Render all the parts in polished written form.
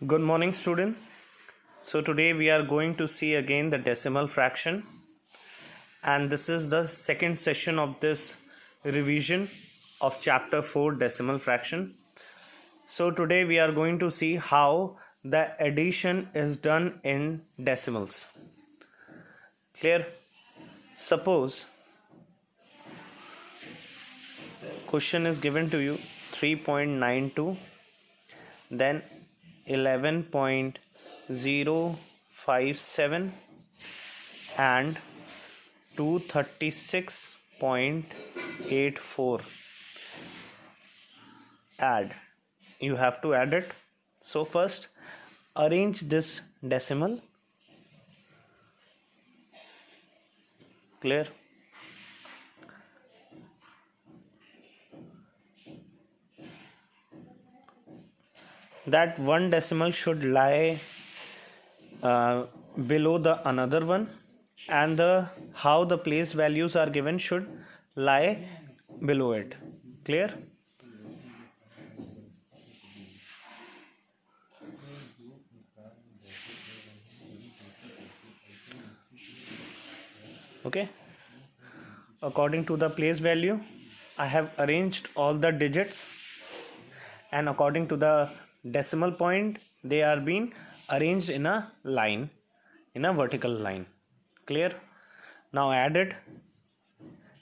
Good morning, student. So today we are going to see again the decimal fraction, and this is the second session of this revision of chapter 4 decimal fraction. So today we are going to see how the addition is done in decimals. Clear? Suppose question is given to you 3.92, then 11.057 and 236.84. Add. You have to add it. So first arrange this decimal. Clear? That one decimal should lie below the another one, and how the place values are given should lie below it. Clear? Okay, according to the place value I have arranged all the digits, and according to the decimal point they are being arranged in a line, in a vertical line. Clear? Now add it.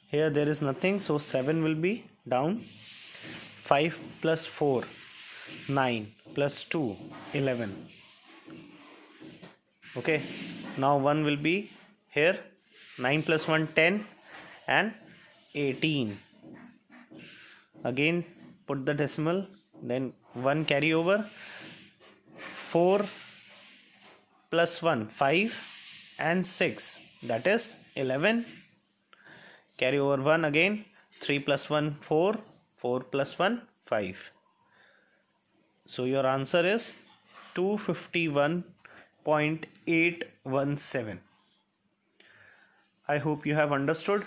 Here there is nothing, so 7 will be down. 5 plus 4 9 plus 2 11. Okay, now 1 will be here. 9 plus 1 10 and 18. Again put the decimal, then 1 carry over. 4 plus 1 5 and 6, that is 11. Carry over 1 again. 3 plus 1 4, 4 plus 1 5. So your answer is 251.817. I hope you have understood.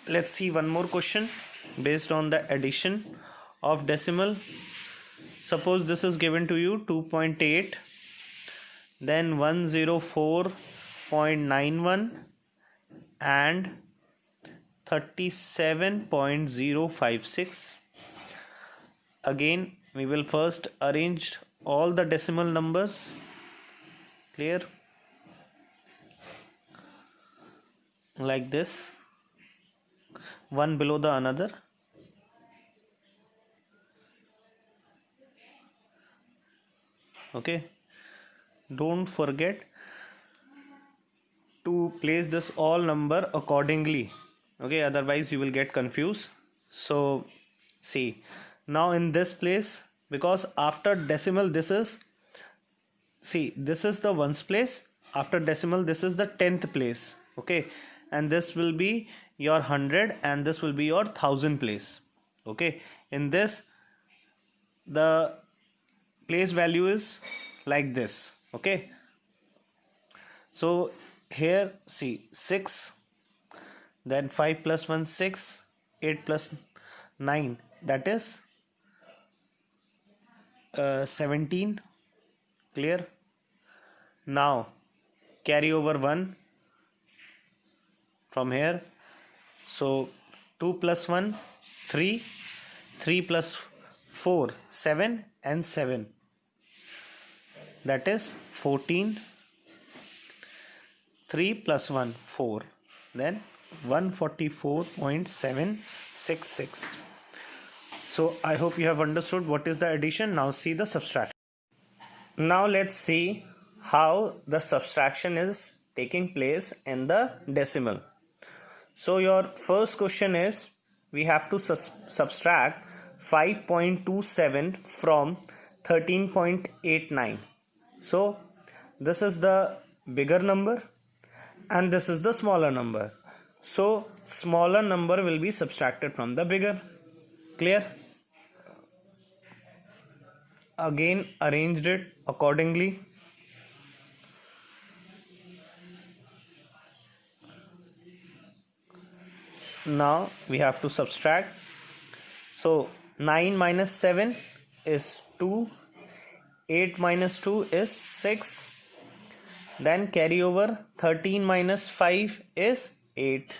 Let's see one more question based on the addition of decimal. Suppose this is given to you 2.8, then 104.91 and 37.056. Again we will first arrange all the decimal numbers. Clear? Like this, one below the another. Okay, don't forget to place this all number accordingly. Okay, otherwise you will get confused. So see, now in this place, because after decimal this is the ones place, after decimal this is the 10th place. Okay, and this will be your 100 and this will be your 1000 place. Okay, in this the place value is like this. Okay, so here see 6, then 5 plus 1 6, 8 plus 9, that is 17. Clear? Now carry over 1 from here. So 2 plus 1 3, 3 plus 4 7 and 7, that is 14. 3 plus 1 4, then 144.766. So I hope you have understood what is the addition. Now see the subtraction. Now let's see how the subtraction is taking place in the decimal. So your first question is, we have to subtract 5.27 from 13.89. So this is the bigger number and this is the smaller number. So smaller number will be subtracted from the bigger. Clear? Again arranged it accordingly. Now we have to subtract. So 9 minus 7 is 2, 8 minus 2 is 6. Then carry over 13 minus 5 is 8.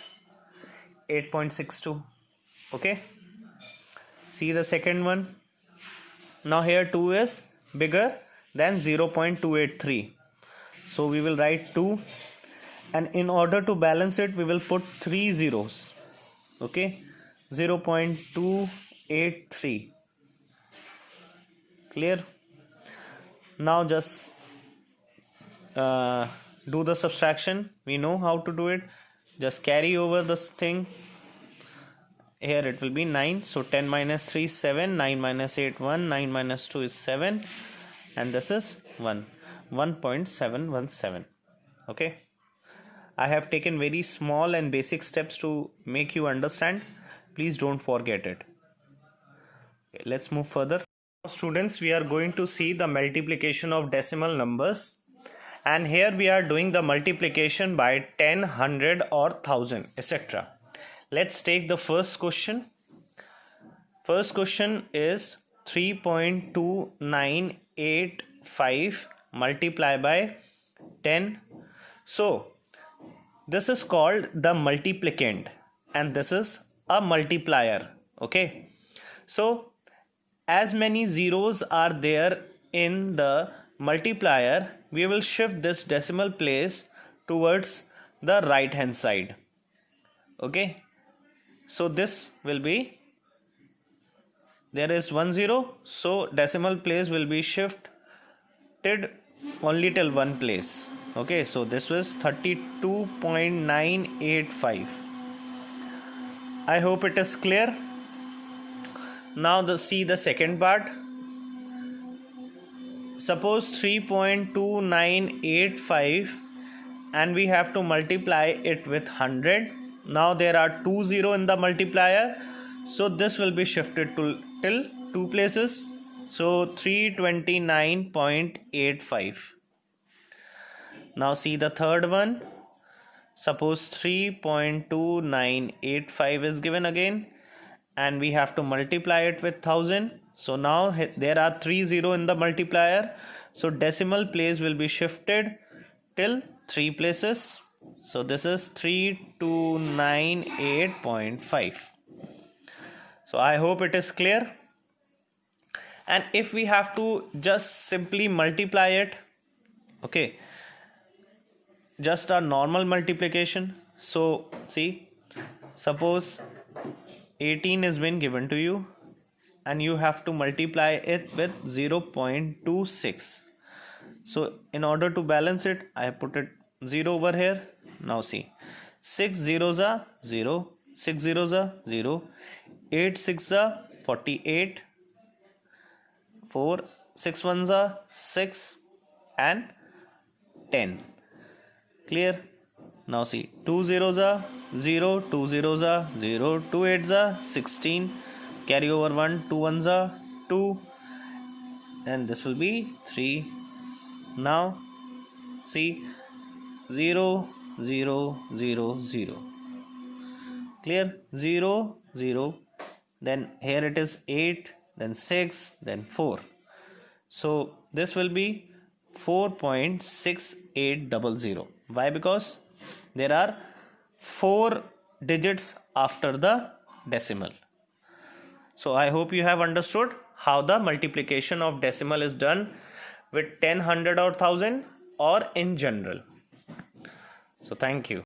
8.62. Okay. See the second one. Now here 2 is bigger than 0.283. So we will write 2. And in order to balance it, we will put 3 zeros. Okay. 0.283. Clear? Now just do the subtraction. We know how to do it. Just carry over this thing. Here it will be 9. So 10 minus 3 is 7. 9 minus 8 1. 9 minus 2 is 7. And this is 1. 1.717. Okay. I have taken very small and basic steps to make you understand. Please don't forget it. Okay, let's move further. Students, we are going to see the multiplication of decimal numbers. And here we are doing the multiplication by 10, 100 or 1000, etc. Let's take the first question. First question is 3.2985 multiplied by 10. So this is called the multiplicand and this is a multiplier. Okay. So as many zeros are there in the multiplier, we will shift this decimal place towards the right hand side. Okay. So this will be, there is 1 0, so decimal place will be shifted only till one place. Okay, so this was 32.985. I hope it is clear. Now see the second part. Suppose 3.2985 and we have to multiply it with 100. Now there are 2 0 in the multiplier, so this will be shifted to till two places. So 329.85. Now see the third one. Suppose 3.2985 is given again and we have to multiply it with 1000. So now there are 3 0 in the multiplier, so decimal place will be shifted till three places. So this is 3298.5. So I hope it is clear. And if we have to just simply multiply it, okay, just a normal multiplication. So see, suppose 18 is been given to you and you have to multiply it with 0.26. So in order to balance it, I put it 0 over here. Now see, 6 zeros are 0, 6 zeros are 0, 8 6 are 48, 4 6 ones are 6 and 10. Clear? Now see, 2 zeros are 0, 2 zeros are 0, 2 eights are 16, carry over 1, 2 ones are 2, and this will be 3. Now see, 0 0 0 0. Clear? 0 0, then here it is 8, then 6, then 4. So this will be 4.6800. Why? Because there are 4 digits after the decimal. So I hope you have understood how the multiplication of decimal is done with 10, 100 or 1000 or in general. So thank you.